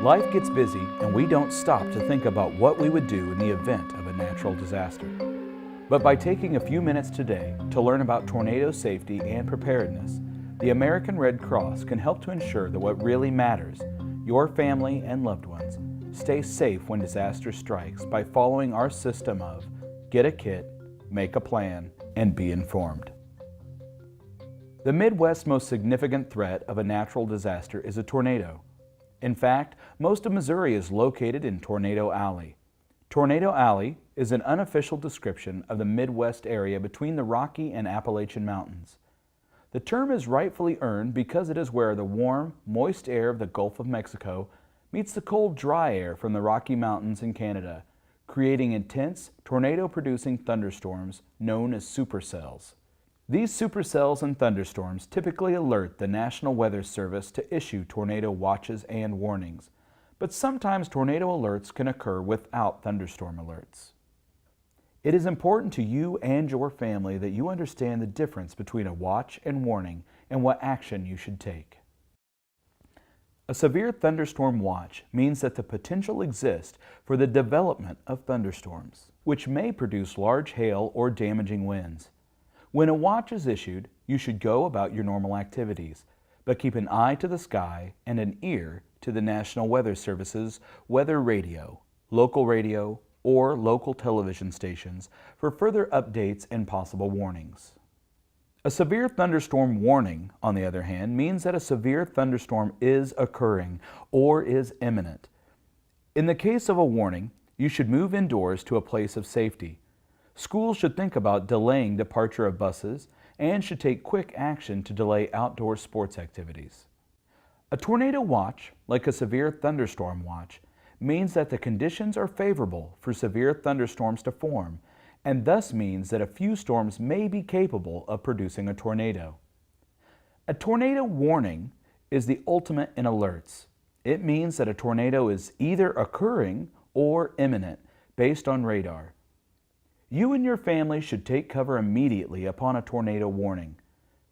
Life gets busy and we don't stop to think about what we would do in the event of a natural disaster. But by taking a few minutes today to learn about tornado safety and preparedness, the American Red Cross can help to ensure that what really matters, your family and loved ones, stay safe when disaster strikes by following our system of get a kit, make a plan, and be informed. The Midwest's most significant threat of a natural disaster is a tornado. In fact, most of Missouri is located in Tornado Alley. Tornado Alley is an unofficial description of the Midwest area between the Rocky and Appalachian Mountains. The term is rightfully earned because it is where the warm, moist air of the Gulf of Mexico meets the cold, dry air from the Rocky Mountains in Canada, creating intense, tornado-producing thunderstorms known as supercells. These supercells and thunderstorms typically alert the National Weather Service to issue tornado watches and warnings, but sometimes tornado alerts can occur without thunderstorm alerts. It is important to you and your family that you understand the difference between a watch and warning and what action you should take. A severe thunderstorm watch means that the potential exists for the development of thunderstorms, which may produce large hail or damaging winds. When a watch is issued, you should go about your normal activities, but keep an eye to the sky and an ear to the National Weather Service's weather radio, or local television stations for further updates and possible warnings. A severe thunderstorm warning, on the other hand, means that a severe thunderstorm is occurring or is imminent. In the case of a warning, you should move indoors to a place of safety. Schools should think about delaying departure of buses and should take quick action to delay outdoor sports activities. A tornado watch, like a severe thunderstorm watch, means that the conditions are favorable for severe thunderstorms to form, and thus means that a few storms may be capable of producing a tornado. A tornado warning is the ultimate in alerts. It means that a tornado is either occurring or imminent based on radar. You and your family should take cover immediately upon a tornado warning.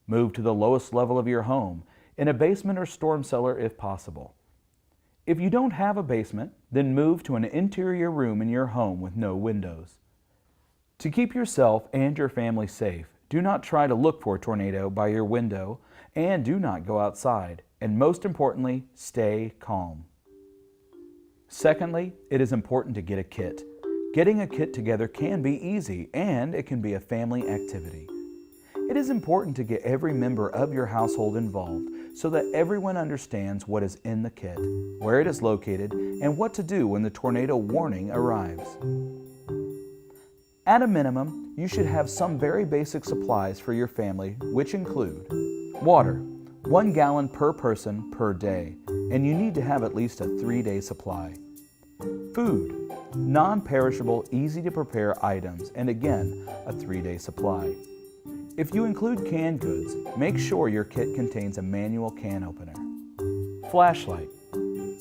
Move to the lowest level of your home, in a basement or storm cellar if possible. If you don't have a basement, then move to an interior room in your home with no windows. To keep yourself and your family safe, do not try to look for a tornado by your window and do not go outside. And most importantly, stay calm. Secondly, it is important to get a kit. Getting a kit together can be easy and it can be a family activity. It is important to get every member of your household involved so that everyone understands what is in the kit, where it is located, and what to do when the tornado warning arrives. At a minimum, you should have some very basic supplies for your family, which include water, 1 gallon per person per day, and you need to have at least a 3-day supply. Food, non-perishable, easy-to-prepare items, and again, a 3-day supply. If you include canned goods, make sure your kit contains a manual can opener. Flashlight,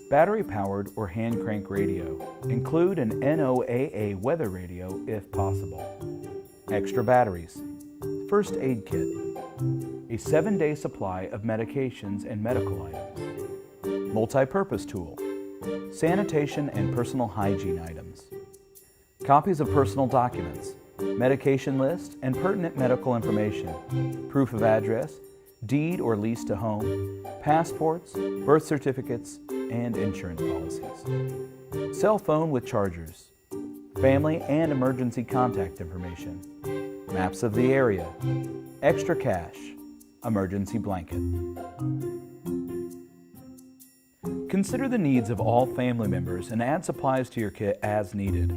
battery-powered or hand crank radio. Include an NOAA weather radio if possible. Extra batteries. First aid kit. A 7-day supply of medications and medical items. Multi-purpose tool. Sanitation and personal hygiene items. Copies of personal documents. Medication list and pertinent medical information. Proof of address. Deed or lease to home. Passports, birth certificates, and insurance policies. Cell phone with chargers. Family and emergency contact information. Maps of the area. Extra cash. Emergency blanket. Consider the needs of all family members and add supplies to your kit as needed.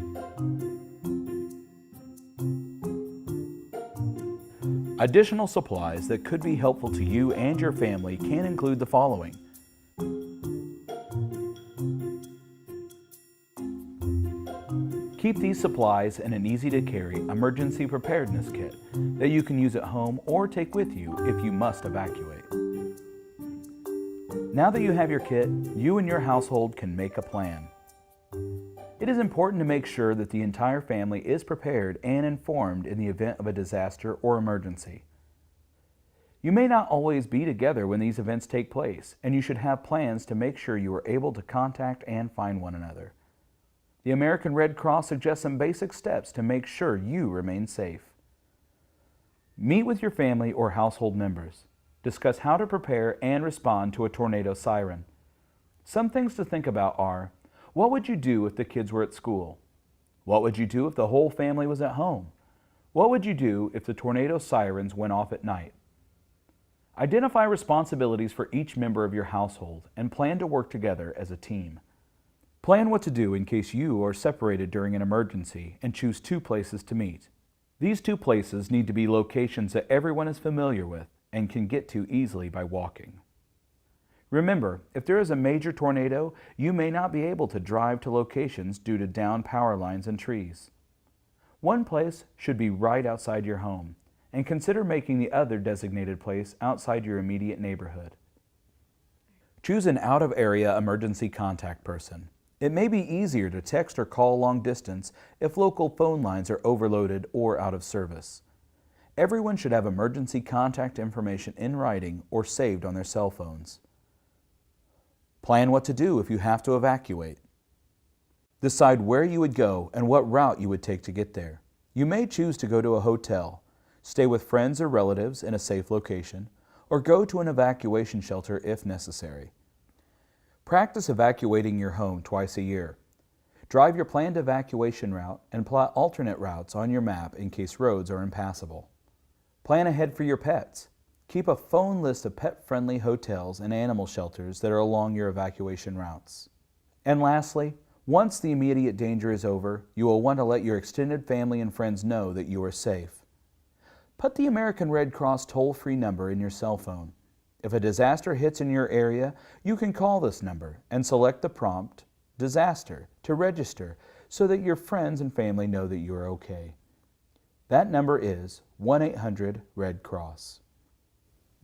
Additional supplies that could be helpful to you and your family can include the following. Keep these supplies in an easy-to-carry emergency preparedness kit that you can use at home or take with you if you must evacuate. Now that you have your kit, you and your household can make a plan. It is important to make sure that the entire family is prepared and informed in the event of a disaster or emergency. You may not always be together when these events take place, and you should have plans to make sure you are able to contact and find one another. The American Red Cross suggests some basic steps to make sure you remain safe. Meet with your family or household members. Discuss how to prepare and respond to a tornado siren. Some things to think about are, what would you do if the kids were at school? What would you do if the whole family was at home? What would you do if the tornado sirens went off at night? Identify responsibilities for each member of your household and plan to work together as a team. Plan what to do in case you are separated during an emergency and choose 2 places to meet. These 2 places need to be locations that everyone is familiar with and can get to easily by walking. Remember, if there is a major tornado, you may not be able to drive to locations due to downed power lines and trees. One place should be right outside your home, and consider making the other designated place outside your immediate neighborhood. Choose an out-of-area emergency contact person. It may be easier to text or call long distance if local phone lines are overloaded or out of service. Everyone should have emergency contact information in writing or saved on their cell phones. Plan what to do if you have to evacuate. Decide where you would go and what route you would take to get there. You may choose to go to a hotel, stay with friends or relatives in a safe location, or go to an evacuation shelter if necessary. Practice evacuating your home twice a year. Drive your planned evacuation route and plot alternate routes on your map in case roads are impassable. Plan ahead for your pets. Keep a phone list of pet-friendly hotels and animal shelters that are along your evacuation routes. And lastly, once the immediate danger is over, you will want to let your extended family and friends know that you are safe. Put the American Red Cross toll-free number in your cell phone. If a disaster hits in your area, you can call this number and select the prompt, Disaster, to register so that your friends and family know that you are okay. That number is 1-800-RED-CROSS.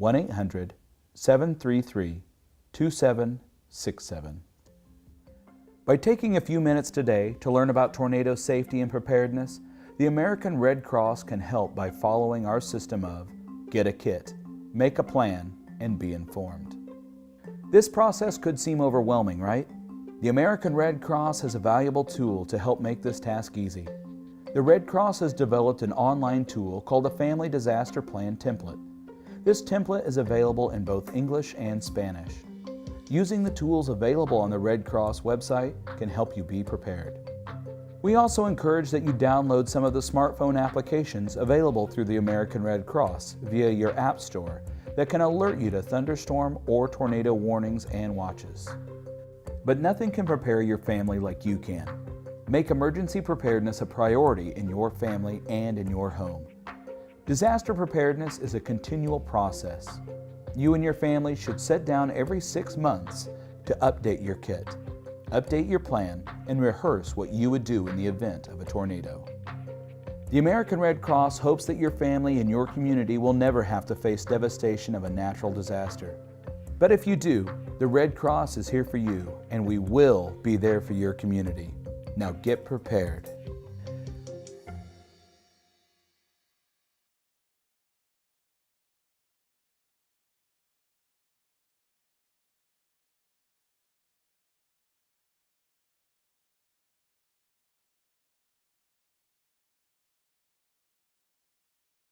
1-800-733-2767. By taking a few minutes today to learn about tornado safety and preparedness, the American Red Cross can help by following our system of get a kit, make a plan, and be informed. This process could seem overwhelming, right? The American Red Cross has a valuable tool to help make this task easy. The Red Cross has developed an online tool called a Family Disaster Plan Template. This template is available in both English and Spanish. Using the tools available on the Red Cross website can help you be prepared. We also encourage that you download some of the smartphone applications available through the American Red Cross via your App Store that can alert you to thunderstorm or tornado warnings and watches. But nothing can prepare your family like you can. Make emergency preparedness a priority in your family and in your home. Disaster preparedness is a continual process. You and your family should sit down every 6 months to update your kit, update your plan, and rehearse what you would do in the event of a tornado. The American Red Cross hopes that your family and your community will never have to face devastation of a natural disaster. But if you do, the Red Cross is here for you, and we will be there for your community. Now get prepared.